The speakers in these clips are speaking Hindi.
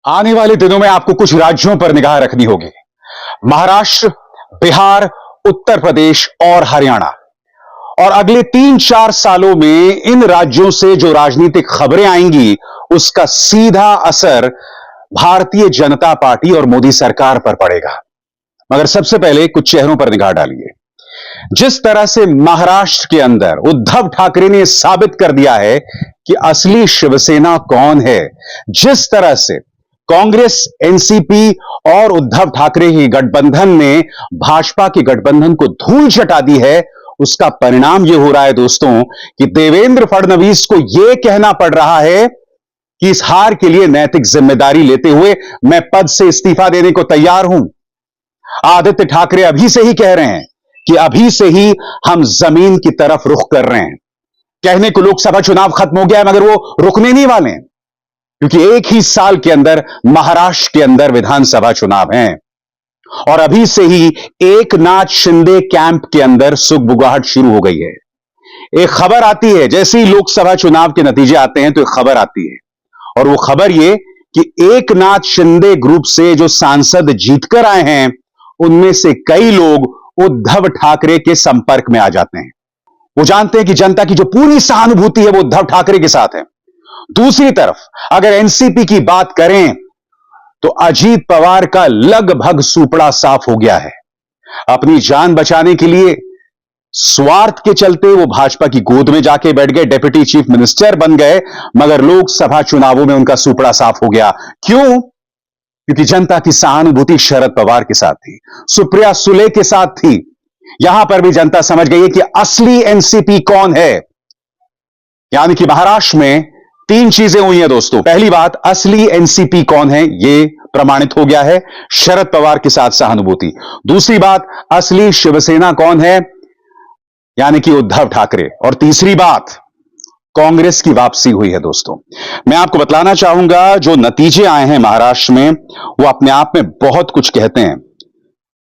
आने वाले दिनों में आपको कुछ राज्यों पर निगाह रखनी होगी। महाराष्ट्र, बिहार, उत्तर प्रदेश और हरियाणा। और अगले 3-4 सालों में इन राज्यों से जो राजनीतिक खबरें आएंगी, उसका सीधा असर भारतीय जनता पार्टी और मोदी सरकार पर पड़ेगा। मगर सबसे पहले कुछ चेहरों पर निगाह डालिए। जिस तरह से महाराष्ट्र के अंदर उद्धव ठाकरे ने साबित कर दिया है कि असली शिवसेना कौन है, जिस तरह से कांग्रेस, एनसीपी और उद्धव ठाकरे के गठबंधन ने भाजपा के गठबंधन को धूल चटा दी है, उसका परिणाम यह हो रहा है दोस्तों कि देवेंद्र फडणवीस को यह कहना पड़ रहा है कि इस हार के लिए नैतिक जिम्मेदारी लेते हुए मैं पद से इस्तीफा देने को तैयार हूं। आदित्य ठाकरे अभी से ही कह रहे हैं कि अभी से ही हम जमीन की तरफ रुख कर रहे हैं। कहने को लोकसभा चुनाव खत्म हो गया है, मगर वो रुकने नहीं वाले हैं, क्योंकि एक ही साल के अंदर महाराष्ट्र के अंदर विधानसभा चुनाव हैं और अभी से ही एकनाथ शिंदे कैंप के अंदर सुगबुगाहट शुरू हो गई है। एक खबर आती है, जैसे ही लोकसभा चुनाव के नतीजे आते हैं तो एक खबर आती है, और वो खबर ये कि एकनाथ शिंदे ग्रुप से जो सांसद जीतकर आए हैं, उनमें से कई लोग उद्धव ठाकरे के संपर्क में आ जाते हैं। वो जानते हैं कि जनता की जो पूरी सहानुभूति है वो उद्धव ठाकरे के साथ है। दूसरी तरफ अगर एनसीपी की बात करें तो अजीत पवार का लगभग सूपड़ा साफ हो गया है। अपनी जान बचाने के लिए, स्वार्थ के चलते वो भाजपा की गोद में जाके बैठ गए, डिप्टी चीफ मिनिस्टर बन गए, मगर लोकसभा चुनावों में उनका सूपड़ा साफ हो गया। क्यों? क्योंकि जनता की सहानुभूति शरद पवार के साथ थी, सुप्रिया सुले के साथ थी। यहां पर भी जनता समझ गई है कि असली एनसीपी कौन है। यानी कि महाराष्ट्र में 3 चीजें हुई हैं दोस्तों। पहली बात, असली एनसीपी कौन है यह प्रमाणित हो गया है, शरद पवार के साथ सहानुभूति। दूसरी बात, असली शिवसेना कौन है, यानी कि उद्धव ठाकरे। और तीसरी बात, कांग्रेस की वापसी हुई है दोस्तों। मैं आपको बतलाना चाहूंगा, जो नतीजे आए हैं महाराष्ट्र में वो अपने आप में बहुत कुछ कहते हैं।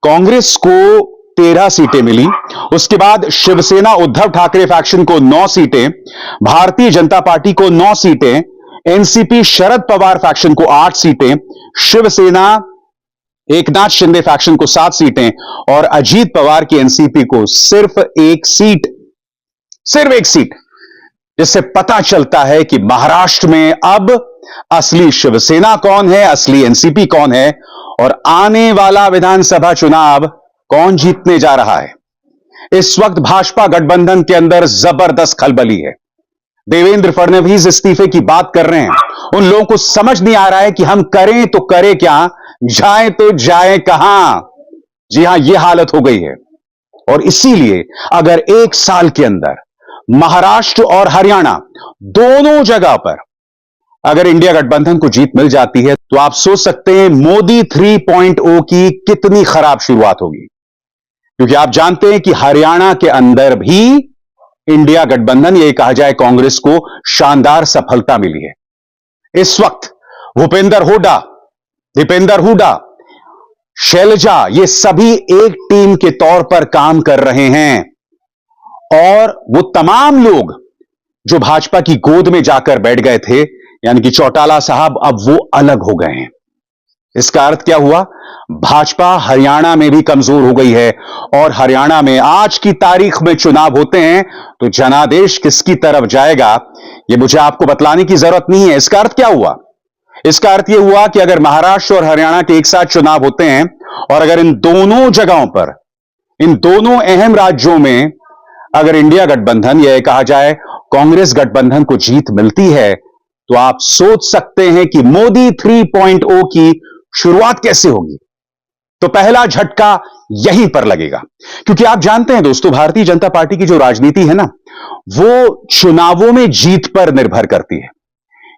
कांग्रेस को 13 सीटें मिली, उसके बाद शिवसेना उद्धव ठाकरे फैक्शन को 9 सीटें, भारतीय जनता पार्टी को 9 सीटें, एनसीपी शरद पवार फैक्शन को 8 सीटें, शिवसेना एकनाथ शिंदे फैक्शन को 7 सीटें और अजीत पवार की एनसीपी को सिर्फ 1 सीट। सिर्फ 1 सीट, जिससे पता चलता है कि महाराष्ट्र में अब असली शिवसेना कौन है, असली एनसीपी कौन है और आने वाला विधानसभा चुनाव कौन जीतने जा रहा है। इस वक्त भाजपा गठबंधन के अंदर जबरदस्त खलबली है। देवेंद्र फडणवीस इस्तीफे की बात कर रहे हैं। उन लोगों को समझ नहीं आ रहा है कि हम करें तो करें क्या, जाएं तो जाएं कहां। जी हां, यह हालत हो गई है। और इसीलिए अगर 1 साल के अंदर महाराष्ट्र और हरियाणा दोनों जगह पर अगर इंडिया गठबंधन को जीत मिल जाती है, तो आप सोच सकते हैं मोदी 3.0 की कितनी खराब शुरुआत होगी। क्योंकि आप जानते हैं कि हरियाणा के अंदर भी इंडिया गठबंधन, यह कहा जाए कांग्रेस को शानदार सफलता मिली है। इस वक्त भूपेंद्र हुड्डा, दीपेंद्र हुड्डा, शैलजा, ये सभी एक टीम के तौर पर काम कर रहे हैं और वो तमाम लोग जो भाजपा की गोद में जाकर बैठ गए थे, यानी कि चौटाला साहब, अब वो अलग हो गए हैं। इसका अर्थ क्या हुआ? भाजपा हरियाणा में भी कमजोर हो गई है और हरियाणा में आज की तारीख में चुनाव होते हैं तो जनादेश किसकी तरफ जाएगा, यह मुझे आपको बतलाने की जरूरत नहीं है। इसका अर्थ क्या हुआ? इसका अर्थ यह हुआ कि अगर महाराष्ट्र और हरियाणा के एक साथ चुनाव होते हैं और अगर इन दोनों जगहों पर, इन दोनों अहम राज्यों में अगर इंडिया गठबंधन, यह कहा जाए कांग्रेस गठबंधन को जीत मिलती है, तो आप सोच सकते हैं कि मोदी 3.0 की शुरुआत कैसे होगी। तो पहला झटका यहीं पर लगेगा, क्योंकि आप जानते हैं दोस्तों, भारतीय जनता पार्टी की जो राजनीति है ना, वो चुनावों में जीत पर निर्भर करती है।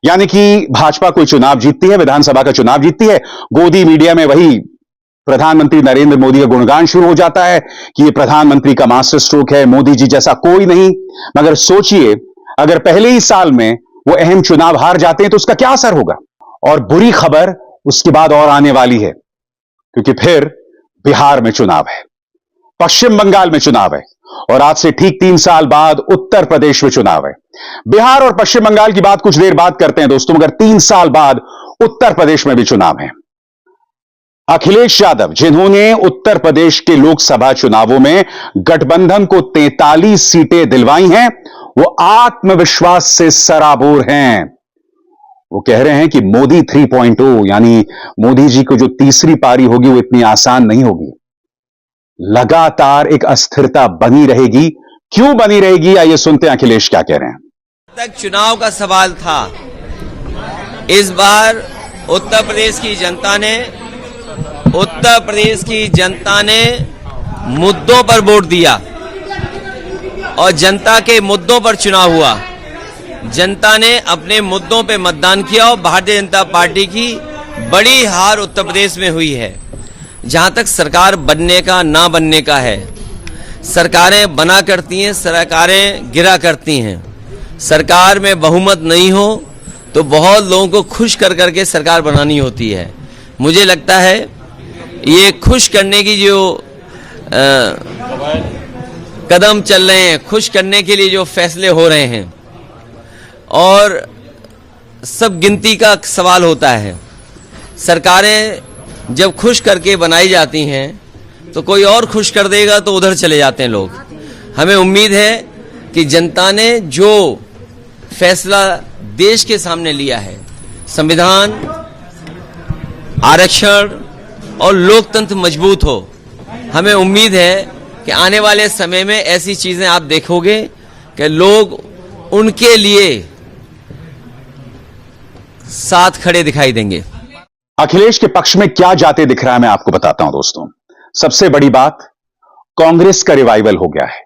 यानी कि भाजपा कोई चुनाव जीतती है, विधानसभा का चुनाव जीतती है, गोदी मीडिया में वही प्रधानमंत्री नरेंद्र मोदी का गुणगान शुरू हो जाता है कि ये प्रधानमंत्री का मास्टर स्ट्रोक है, मोदी जी जैसा कोई नहीं। मगर सोचिए, अगर पहले ही साल में वो अहम चुनाव हार जाते हैं तो उसका क्या असर होगा। और बुरी खबर उसके बाद और आने वाली है, क्योंकि फिर बिहार में चुनाव है, पश्चिम बंगाल में चुनाव है और आज से ठीक 3 साल बाद उत्तर प्रदेश में चुनाव है। बिहार और पश्चिम बंगाल की बात कुछ देर बाद करते हैं दोस्तों, मगर 3 साल बाद उत्तर प्रदेश में भी चुनाव है। अखिलेश यादव, जिन्होंने उत्तर प्रदेश के लोकसभा चुनावों में गठबंधन को 43 सीटें दिलवाई हैं, वो आत्मविश्वास से सराबोर हैं। वो कह रहे हैं कि मोदी 3.0 यानी मोदी जी को जो तीसरी पारी होगी वो इतनी आसान नहीं होगी। लगातार एक अस्थिरता बनी रहेगी। क्यों बनी रहेगी, आइए सुनते हैं अखिलेश क्या कह रहे हैं। तक चुनाव का सवाल था। इस बार उत्तर प्रदेश की जनता ने मुद्दों पर वोट दिया और जनता के मुद्दों पर चुनाव हुआ। जनता ने अपने मुद्दों पे मतदान किया और भारतीय जनता पार्टी की बड़ी हार उत्तर प्रदेश में हुई है। जहां तक सरकार बनने का ना बनने का है, सरकारें बना करती हैं, सरकारें गिरा करती हैं। सरकार में बहुमत नहीं हो तो बहुत लोगों को खुश कर करके सरकार बनानी होती है। मुझे लगता है ये खुश करने की जो कदम चल रहे हैं, खुश करने के लिए जो फैसले हो रहे हैं, और सब गिनती का सवाल होता है। सरकारें जब खुश करके बनाई जाती हैं तो कोई और खुश कर देगा तो उधर चले जाते हैं लोग। हमें उम्मीद है कि जनता ने जो फैसला देश के सामने लिया है, संविधान, आरक्षण और लोकतंत्र मजबूत हो, हमें उम्मीद है कि आने वाले समय में ऐसी चीजें आप देखोगे कि लोग उनके लिए साथ खड़े दिखाई देंगे। अखिलेश के पक्ष में क्या जाते दिख रहा है मैं आपको बताता हूं दोस्तों। सबसे बड़ी बात, कांग्रेस का रिवाइवल हो गया है।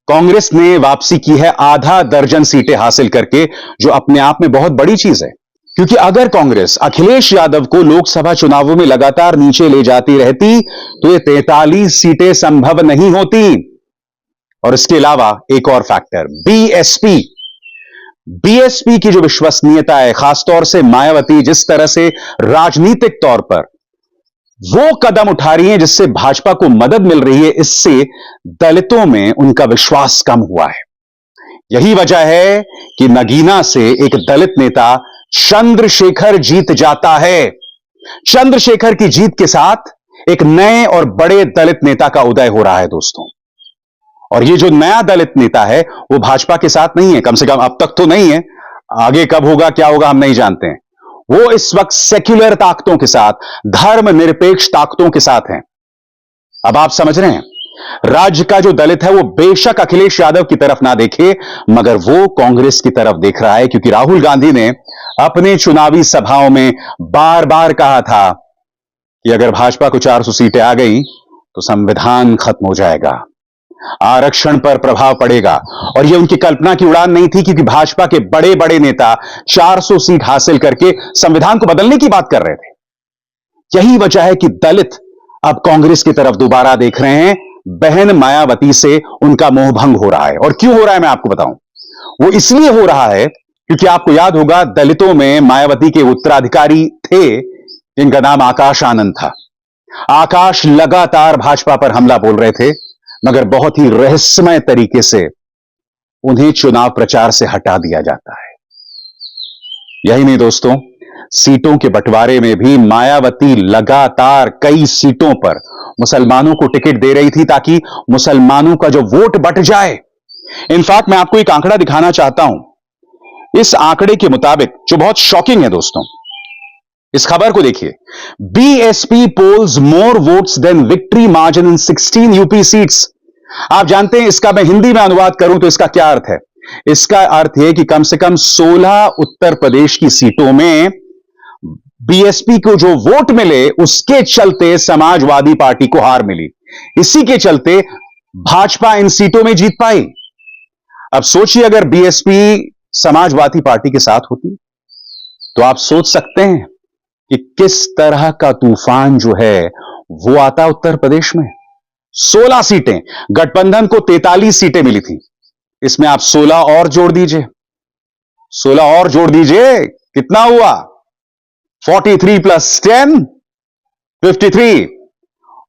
कांग्रेस ने वापसी की है आधा दर्जन सीटें हासिल करके, जो अपने आप में बहुत बड़ी चीज है। क्योंकि अगर कांग्रेस अखिलेश यादव को लोकसभा चुनावों में लगातार नीचे ले जाती रहती तो ये 43 सीटें संभव नहीं होती। और इसके अलावा एक और फैक्टर, बीएसपी की जो विश्वसनीयता है, खासतौर से मायावती जिस तरह से राजनीतिक तौर पर वो कदम उठा रही है जिससे भाजपा को मदद मिल रही है, इससे दलितों में उनका विश्वास कम हुआ है। यही वजह है कि नगीना से एक दलित नेता चंद्रशेखर जीत जाता है। चंद्रशेखर की जीत के साथ एक नए और बड़े दलित नेता का उदय हो रहा है दोस्तों। और ये जो नया दलित नेता है वो भाजपा के साथ नहीं है, कम से कम अब तक तो नहीं है। आगे कब होगा, क्या होगा, हम नहीं जानते हैं। वो इस वक्त सेक्युलर ताकतों के साथ, धर्मनिरपेक्ष ताकतों के साथ हैं। अब आप समझ रहे हैं, राज्य का जो दलित है वो बेशक अखिलेश यादव की तरफ ना देखे, मगर वो कांग्रेस की तरफ देख रहा है। क्योंकि राहुल गांधी ने अपने चुनावी सभाओं में बार बार कहा था कि अगर भाजपा को 400 सीटें आ गई तो संविधान खत्म हो जाएगा, आरक्षण पर प्रभाव पड़ेगा। और यह उनकी कल्पना की उड़ान नहीं थी, क्योंकि भाजपा के बड़े बड़े नेता 400 सीट हासिल करके संविधान को बदलने की बात कर रहे थे। यही वजह है कि दलित अब कांग्रेस की तरफ दोबारा देख रहे हैं। बहन मायावती से उनका मोह भंग हो रहा है। और क्यों हो रहा है मैं आपको बताऊं। वो इसलिए हो रहा है क्योंकि आपको याद होगा, दलितों में मायावती के उत्तराधिकारी थे जिनका नाम आकाश आनंद था। आकाश लगातार भाजपा पर हमला बोल रहे थे, मगर बहुत ही रहस्यमय तरीके से उन्हें चुनाव प्रचार से हटा दिया जाता है। यही नहीं दोस्तों, सीटों के बंटवारे में भी मायावती लगातार कई सीटों पर मुसलमानों को टिकट दे रही थी ताकि मुसलमानों का जो वोट बट जाए। इनफैक्ट मैं आपको एक आंकड़ा दिखाना चाहता हूं। इस आंकड़े के मुताबिक, जो बहुत शॉकिंग है दोस्तों, इस खबर को देखिए। BSP polls more votes than victory margin in 16 UP seats. आप जानते हैं, इसका मैं हिंदी में अनुवाद करूं तो इसका क्या अर्थ है। इसका अर्थ है कि कम से कम 16 उत्तर प्रदेश की सीटों में बीएसपी को जो वोट मिले उसके चलते समाजवादी पार्टी को हार मिली। इसी के चलते भाजपा इन सीटों में जीत पाई। अब सोचिए, अगर बीएसपी समाजवादी पार्टी के साथ होती तो आप सोच सकते हैं कि किस तरह का तूफान जो है वो आता उत्तर प्रदेश में। 16 सीटें, गठबंधन को 43 सीटें मिली थी, इसमें आप 16 और जोड़ दीजिए, 16 और जोड़ दीजिए, कितना हुआ? 43 प्लस 10 53,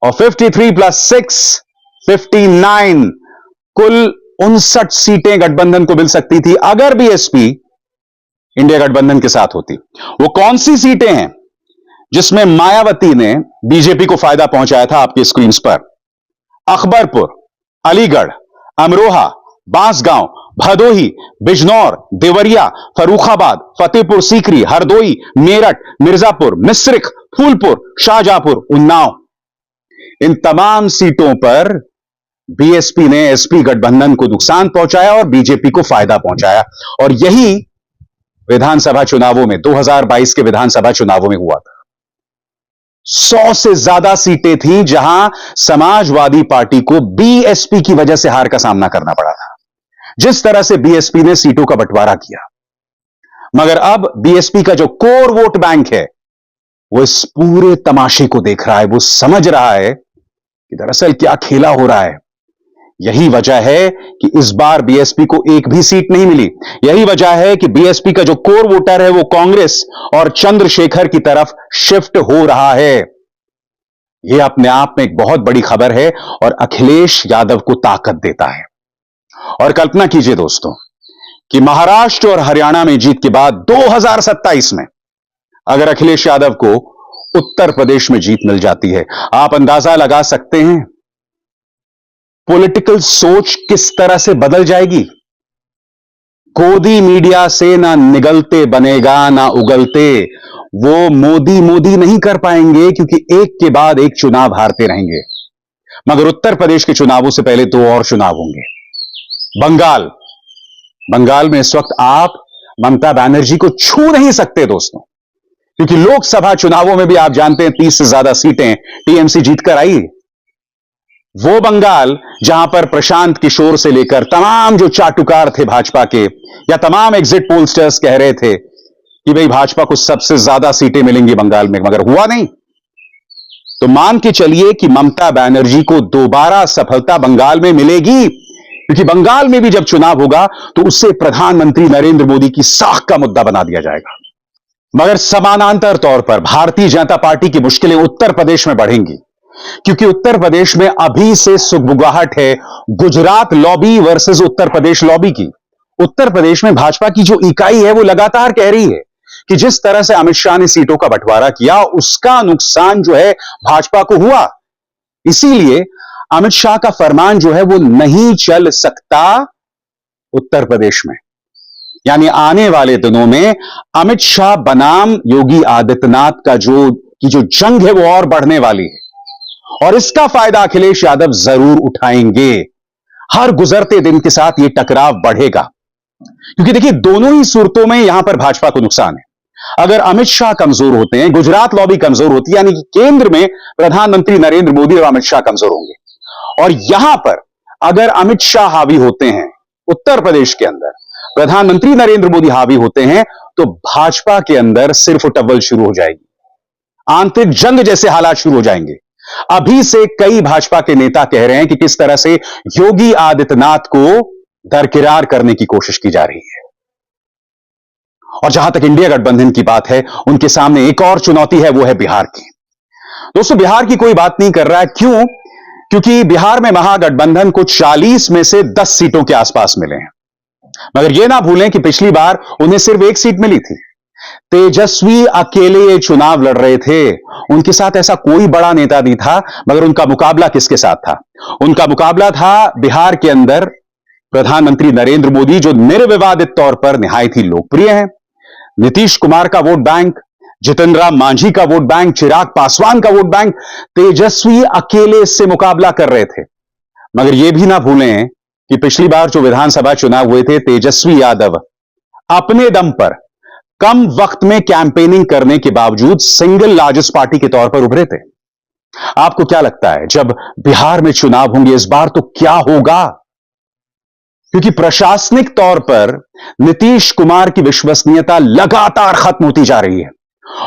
और 53 प्लस 6 59, कुल 59 सीटें गठबंधन को मिल सकती थी अगर बीएसपी इंडिया गठबंधन के साथ होती। वो कौन सी सीटें हैं जिसमें मायावती ने बीजेपी को फायदा पहुंचाया था आपकी स्क्रीन पर? अकबरपुर, अलीगढ़, अमरोहा, बांसगांव, भदोही, बिजनौर, देवरिया, फर्रुखाबाद, फतेहपुर सीकरी, हरदोई, मेरठ, मिर्जापुर, मिश्रिख, फूलपुर, शाहजहांपुर, उन्नाव। इन तमाम सीटों पर बीएसपी ने एसपी गठबंधन को नुकसान पहुंचाया और बीजेपी को फायदा पहुंचाया। और यही विधानसभा चुनावों में 2022 के विधानसभा चुनावों में हुआ था। 100 से ज्यादा सीटें थी जहां समाजवादी पार्टी को बीएसपी की वजह से हार का सामना करना पड़ा था। जिस तरह से बीएसपी ने सीटों का बंटवारा किया, मगर अब बीएसपी का जो कोर वोट बैंक है वो इस पूरे तमाशे को देख रहा है। वो समझ रहा है कि दरअसल क्या खेला हो रहा है। यही वजह है कि इस बार बीएसपी को एक भी सीट नहीं मिली। यही वजह है कि बीएसपी का जो कोर वोटर है वो कांग्रेस और चंद्रशेखर की तरफ शिफ्ट हो रहा है। यह अपने आप में एक बहुत बड़ी खबर है और अखिलेश यादव को ताकत देता है। और कल्पना कीजिए दोस्तों कि महाराष्ट्र और हरियाणा में जीत के बाद 2027 में अगर अखिलेश यादव को उत्तर प्रदेश में जीत मिल जाती है, आप अंदाजा लगा सकते हैं पॉलिटिकल सोच किस तरह से बदल जाएगी। गोदी मीडिया से ना निगलते बनेगा ना उगलते। वो मोदी मोदी नहीं कर पाएंगे क्योंकि एक के बाद एक चुनाव हारते रहेंगे। मगर उत्तर प्रदेश के चुनावों से पहले 2 और चुनाव होंगे। बंगाल में इस वक्त आप ममता बनर्जी को छू नहीं सकते दोस्तों, क्योंकि लोकसभा चुनावों में भी आप जानते हैं 30 से ज्यादा सीटें टीएमसी जीतकर आई। वो बंगाल जहां पर प्रशांत किशोर से लेकर तमाम जो चाटुकार थे भाजपा के, या तमाम एग्जिट पोलस्टर्स कह रहे थे कि भाई भाजपा को सबसे ज्यादा सीटें मिलेंगी बंगाल में, मगर हुआ नहीं। तो मान के चलिए कि ममता बनर्जी को दोबारा सफलता बंगाल में मिलेगी, क्योंकि बंगाल में भी जब चुनाव होगा तो उससे प्रधानमंत्री नरेंद्र मोदी की साख का मुद्दा बना दिया जाएगा। मगर समानांतर तौर पर भारतीय जनता पार्टी की मुश्किलें उत्तर प्रदेश में बढ़ेंगी, क्योंकि उत्तर प्रदेश में अभी से सुगबुगाहट है Gujarat lobby versus Uttar Pradesh lobby की। उत्तर प्रदेश में भाजपा की जो इकाई है वो लगातार कह रही है कि जिस तरह से अमित शाह ने सीटों का बंटवारा किया उसका नुकसान जो है भाजपा को हुआ। इसीलिए अमित शाह का फरमान जो है वो नहीं चल सकता उत्तर प्रदेश में। यानी आने वाले दिनों में अमित शाह बनाम योगी आदित्यनाथ का जो जंग है वो और बढ़ने वाली है, और इसका फायदा अखिलेश यादव जरूर उठाएंगे। हर गुजरते दिन के साथ यह टकराव बढ़ेगा, क्योंकि देखिए दोनों ही सूरतों में यहां पर भाजपा को नुकसान है। अगर अमित शाह कमजोर होते हैं, गुजरात लॉबी कमजोर होती है, यानी कि केंद्र में प्रधानमंत्री नरेंद्र मोदी और अमित शाह कमजोर होंगे। और यहां पर अगर अमित शाह हावी होते हैं, उत्तर प्रदेश के अंदर प्रधानमंत्री नरेंद्र मोदी हावी होते हैं, तो भाजपा के अंदर सिर्फ टव्वल शुरू हो जाएगी, आंतरिक जंग जैसे हालात शुरू हो जाएंगे। अभी से कई भाजपा के नेता कह रहे हैं कि किस तरह से योगी आदित्यनाथ को दरकिरार करने की कोशिश की जा रही है। और जहां तक इंडिया गठबंधन की बात है, उनके सामने एक और चुनौती है, वो है बिहार की। दोस्तों बिहार की कोई बात नहीं कर रहा है, क्यों? क्योंकि बिहार में महागठबंधन को 40 में से 10 सीटों के आसपास मिले हैं। मगर यह ना भूलें कि पिछली बार उन्हें सिर्फ 1 सीट मिली थी। तेजस्वी अकेले ये चुनाव लड़ रहे थे, उनके साथ ऐसा कोई बड़ा नेता नहीं था। मगर उनका मुकाबला किसके साथ था? उनका मुकाबला था बिहार के अंदर प्रधानमंत्री नरेंद्र मोदी, जो निर्विवादित तौर पर निहायत ही लोकप्रिय हैं, नीतीश कुमार का वोट बैंक, जितन राम मांझी का वोट बैंक, चिराग पासवान का वोट बैंक। तेजस्वी अकेले इससे मुकाबला कर रहे थे। मगर यह भी ना भूलें कि पिछली बार जो विधानसभा चुनाव हुए थे, तेजस्वी यादव अपने दम पर कम वक्त में कैंपेनिंग करने के बावजूद सिंगल लार्जेस्ट पार्टी के तौर पर उभरे थे। आपको क्या लगता है जब बिहार में चुनाव होंगे इस बार तो क्या होगा? क्योंकि प्रशासनिक तौर पर नीतीश कुमार की विश्वसनीयता लगातार खत्म होती जा रही है,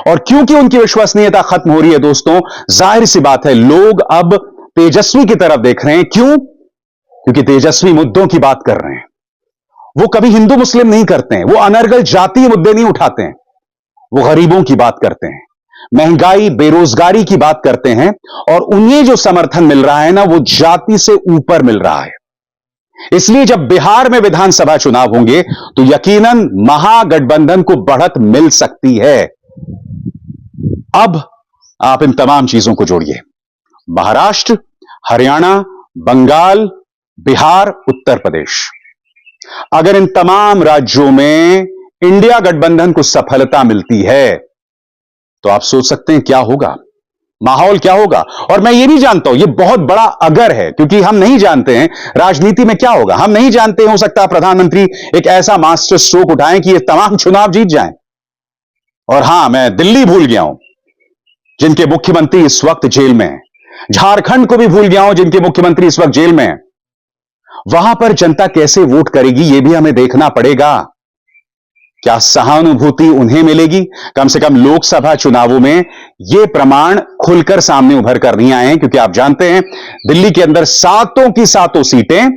और क्योंकि उनकी विश्वसनीयता खत्म हो रही है दोस्तों, जाहिर सी बात है लोग अब तेजस्वी की तरफ देख रहे हैं। क्यों? क्योंकि तेजस्वी मुद्दों की बात कर रहे हैं। वो कभी हिंदू मुस्लिम नहीं करते हैं, वो अनर्गल जातीय मुद्दे नहीं उठाते हैं, वो गरीबों की बात करते हैं, महंगाई बेरोजगारी की बात करते हैं, और उन्हें जो समर्थन मिल रहा है ना वो जाति से ऊपर मिल रहा है। इसलिए जब बिहार में विधानसभा चुनाव होंगे तो यकीनन महागठबंधन को बढ़त मिल सकती है। अब आप इन तमाम चीजों को जोड़िए, महाराष्ट्र, हरियाणा, बंगाल, बिहार, उत्तर प्रदेश। अगर इन तमाम राज्यों में इंडिया गठबंधन को सफलता मिलती है तो आप सोच सकते हैं क्या होगा, माहौल क्या होगा। और मैं ये भी जानता हूं, ये बहुत बड़ा अगर है, क्योंकि हम नहीं जानते हैं राजनीति में क्या होगा। हम नहीं जानते, हो सकता है प्रधानमंत्री एक ऐसा मास्टर स्ट्रोक उठाएं कि ये तमाम चुनाव जीत जाएं। और हां, मैं दिल्ली भूल गया हूं जिनके मुख्यमंत्री इस वक्त जेल में हैं, झारखंड को भी भूल गया हूं जिनके मुख्यमंत्री इस वक्त जेल में हैं। वहां पर जनता कैसे वोट करेगी यह भी हमें देखना पड़ेगा। क्या सहानुभूति उन्हें मिलेगी? कम से कम लोकसभा चुनावों में यह प्रमाण खुलकर सामने उभर कर नहीं आए हैं, क्योंकि आप जानते हैं दिल्ली के अंदर सातों की सातों सीटें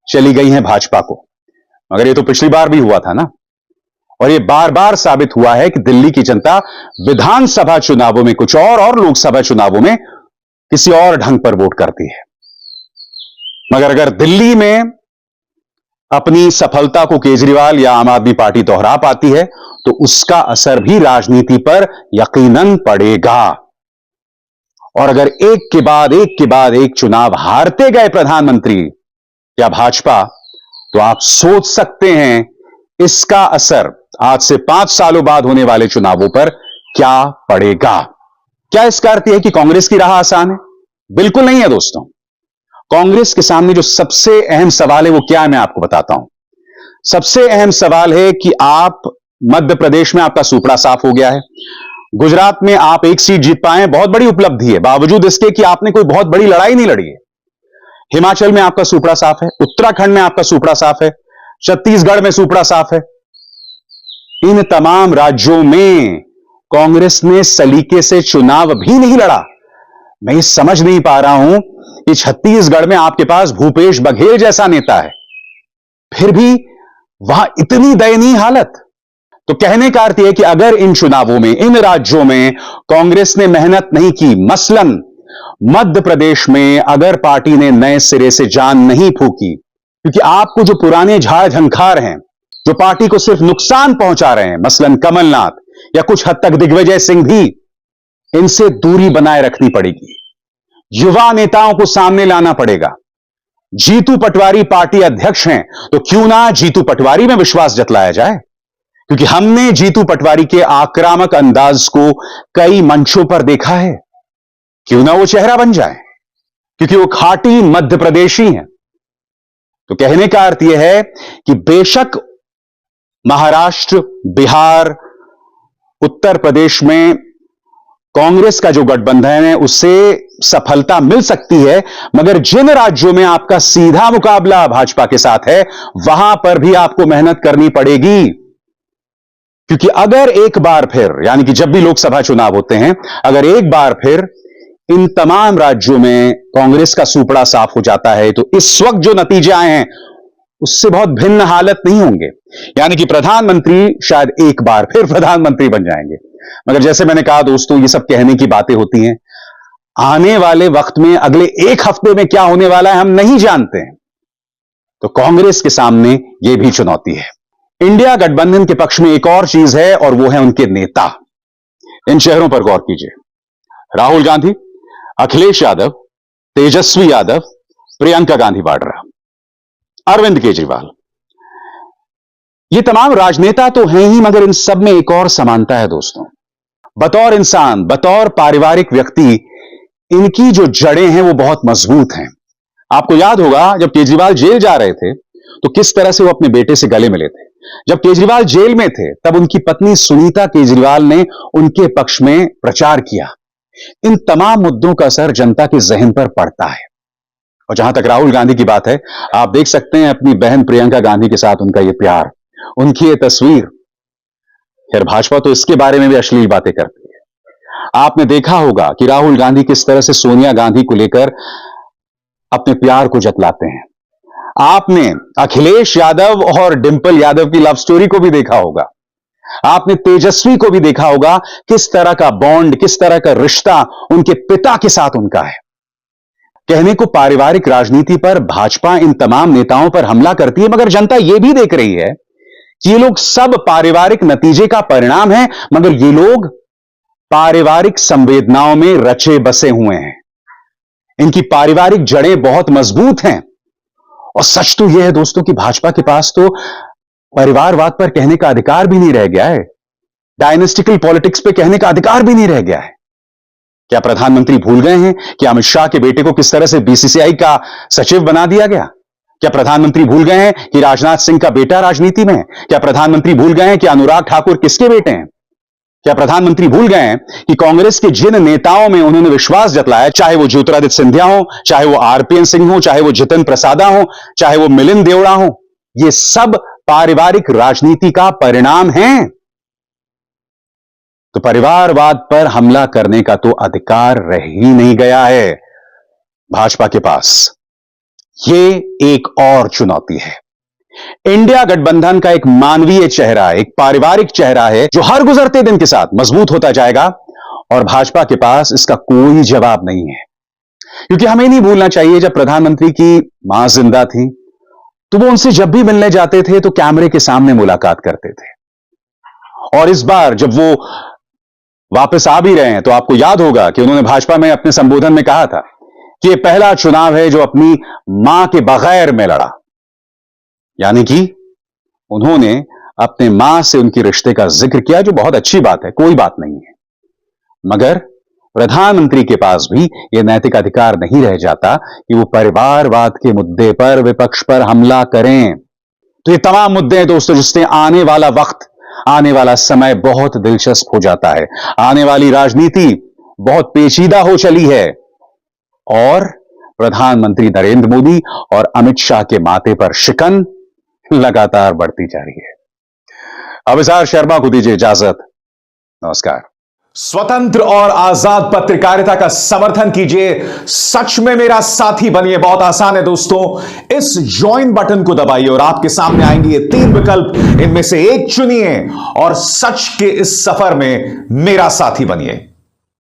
चली गई हैं भाजपा को। मगर यह तो पिछली बार भी हुआ था ना, और यह बार बार साबित हुआ है कि दिल्ली की जनता विधानसभा चुनावों में कुछ और लोकसभा चुनावों में किसी और ढंग पर वोट करती है। मगर अगर दिल्ली में अपनी सफलता को केजरीवाल या आम आदमी पार्टी दोहरा पाती है तो उसका असर भी राजनीति पर यकीनन पड़ेगा। और अगर एक के बाद एक चुनाव हारते गए प्रधानमंत्री या भाजपा, तो आप सोच सकते हैं इसका असर आज से 5 सालों बाद होने वाले चुनावों पर क्या पड़ेगा। क्या इसका अर्थ यह है कि कांग्रेस की राह आसान है? बिल्कुल नहीं है दोस्तों। कांग्रेस के सामने जो सबसे अहम सवाल है वो क्या है, मैं आपको बताता हूं। सबसे अहम सवाल है कि आप मध्य प्रदेश में आपका सूपड़ा साफ हो गया है, गुजरात में आप एक सीट जीत पाए हैं, बहुत बड़ी उपलब्धि है, बावजूद इसके कि आपने कोई बहुत बड़ी लड़ाई नहीं लड़ी है। हिमाचल में आपका सूपड़ा साफ है, उत्तराखंड में आपका सूपड़ा साफ है, छत्तीसगढ़ में सूपड़ा साफ है। इन तमाम राज्यों में कांग्रेस ने सलीके से चुनाव भी नहीं लड़ा। मैं ये समझ नहीं पा रहा हूं कि छत्तीसगढ़ में आपके पास भूपेश बघेल जैसा नेता है, फिर भी वहां इतनी दयनीय हालत। तो कहने का अर्थ यह है कि अगर इन चुनावों में, इन राज्यों में कांग्रेस ने मेहनत नहीं की, मसलन मध्य प्रदेश में अगर पार्टी ने नए सिरे से जान नहीं फूकी, क्योंकि आपको जो पुराने झाड़ झंखार हैं, जो पार्टी को सिर्फ नुकसान पहुंचा रहे हैं, मसलन कमलनाथ या कुछ हद तक दिग्विजय सिंह भी, इनसे दूरी बनाए रखनी पड़ेगी। युवा नेताओं को सामने लाना पड़ेगा। जीतू पटवारी पार्टी अध्यक्ष हैं, तो क्यों ना जीतू पटवारी में विश्वास जतलाया जाए, क्योंकि हमने जीतू पटवारी के आक्रामक अंदाज को कई मंचों पर देखा है। क्यों ना वो चेहरा बन जाए, क्योंकि वो खाटी मध्य प्रदेशी हैं। तो कहने का अर्थ यह है कि बेशक महाराष्ट्र, बिहार, उत्तर प्रदेश में कांग्रेस का जो गठबंधन है उससे सफलता मिल सकती है, मगर जिन राज्यों में आपका सीधा मुकाबला भाजपा के साथ है वहां पर भी आपको मेहनत करनी पड़ेगी। क्योंकि अगर एक बार फिर, यानी कि जब भी लोकसभा चुनाव होते हैं, अगर एक बार फिर इन तमाम राज्यों में कांग्रेस का सूपड़ा साफ हो जाता है तो इस वक्त जो नतीजे आए हैं उससे बहुत भिन्न हालत नहीं होंगे। यानी कि प्रधानमंत्री शायद एक बार फिर प्रधानमंत्री बन जाएंगे। मगर जैसे मैंने कहा दोस्तों, ये सब कहने की बातें होती हैं। आने वाले वक्त में, अगले एक हफ्ते में क्या होने वाला है हम नहीं जानते हैं। तो कांग्रेस के सामने यह भी चुनौती है। इंडिया गठबंधन के पक्ष में एक और चीज है, और वो है उनके नेता। इन चेहरों पर गौर कीजिए। राहुल गांधी, अखिलेश यादव, तेजस्वी यादव, प्रियंका गांधी वाड्रा, अरविंद केजरीवाल। ये तमाम राजनेता तो हैं ही, मगर इन सब में एक और समानता है दोस्तों। बतौर इंसान, बतौर पारिवारिक व्यक्ति, इनकी जो जड़ें हैं वो बहुत मजबूत हैं। आपको याद होगा जब केजरीवाल जेल जा रहे थे तो किस तरह से वो अपने बेटे से गले मिले थे। जब केजरीवाल जेल में थे तब उनकी पत्नी सुनीता केजरीवाल ने उनके पक्ष में प्रचार किया। इन तमाम मुद्दों का असर जनता के जहन पर पड़ता है। और जहां तक राहुल गांधी की बात है, आप देख सकते हैं अपनी बहन प्रियंका गांधी के साथ उनका यह प्यार, उनकी ये तस्वीर। खैर, भाजपा तो इसके बारे में भी अश्लील बातें करती है। आपने देखा होगा कि राहुल गांधी किस तरह से सोनिया गांधी को लेकर अपने प्यार को जतलाते हैं। आपने अखिलेश यादव और डिंपल यादव की लव स्टोरी को भी देखा होगा। आपने तेजस्वी को भी देखा होगा, किस तरह का बॉन्ड, किस तरह का रिश्ता उनके पिता के साथ उनका है। कहने को पारिवारिक राजनीति पर भाजपा इन तमाम नेताओं पर हमला करती है, मगर जनता यह भी देख रही है कि ये लोग सब पारिवारिक नतीजे का परिणाम है, मगर ये लोग पारिवारिक संवेदनाओं में रचे बसे हुए हैं। इनकी पारिवारिक जड़ें बहुत मजबूत हैं। और सच तो यह है दोस्तों कि भाजपा के पास तो परिवारवाद पर कहने का अधिकार भी नहीं रह गया है। डायनेस्टिकल पॉलिटिक्स पे कहने का अधिकार भी नहीं रह गया है। क्या प्रधानमंत्री भूल गए हैं कि अमित शाह के बेटे को किस तरह से बीसीसीआई का सचिव बना दिया गया? क्या प्रधानमंत्री भूल गए हैं कि राजनाथ सिंह का बेटा राजनीति में है? क्या प्रधानमंत्री भूल गए हैं कि अनुराग ठाकुर किसके बेटे हैं? क्या प्रधानमंत्री भूल गए हैं कि कांग्रेस के जिन नेताओं में उन्होंने विश्वास जताया, चाहे वो ज्योतिरादित्य सिंधिया हो, चाहे वो आरपीएन सिंह हो, चाहे वो जितिन प्रसादा हो, चाहे वो मिलिंद देवड़ा हो, ये सब पारिवारिक राजनीति का परिणाम है। तो परिवारवाद पर हमला करने का तो अधिकार रह ही नहीं गया है भाजपा के पास। ये एक और चुनौती है। इंडिया गठबंधन का एक मानवीय चेहरा, एक पारिवारिक चेहरा है जो हर गुजरते दिन के साथ मजबूत होता जाएगा, और भाजपा के पास इसका कोई जवाब नहीं है। क्योंकि हमें नहीं भूलना चाहिए, जब प्रधानमंत्री की मां जिंदा थी तो वो उनसे जब भी मिलने जाते थे तो कैमरे के सामने मुलाकात करते थे। और इस बार जब वो वापस आ भी रहे हैं तो आपको याद होगा कि उन्होंने भाजपा में अपने संबोधन में कहा था कि यह पहला चुनाव है जो अपनी मां के बगैर में लड़ा। यानी कि उन्होंने अपने मां से उनके रिश्ते का जिक्र किया, जो बहुत अच्छी बात है, कोई बात नहीं है। मगर प्रधानमंत्री के पास भी यह नैतिक अधिकार नहीं रह जाता कि वो परिवारवाद के मुद्दे पर विपक्ष पर हमला करें। तो ये तमाम मुद्दे हैं दोस्तों जिससे आने वाला वक्त, आने वाला समय बहुत दिलचस्प हो जाता है। आने वाली राजनीति बहुत पेचीदा हो चली है और प्रधानमंत्री नरेंद्र मोदी और अमित शाह के माथे पर शिकन लगातार बढ़ती जा रही है। अभिसार शर्मा को दीजिए इजाजत। नमस्कार। स्वतंत्र और आजाद पत्रकारिता का समर्थन कीजिए, सच में मेरा साथी बनिए। बहुत आसान है दोस्तों, इस ज्वाइन बटन को दबाइए और आपके सामने आएंगे ये 3 विकल्प, इनमें से एक चुनिए और सच के इस सफर में मेरा साथी बनिए।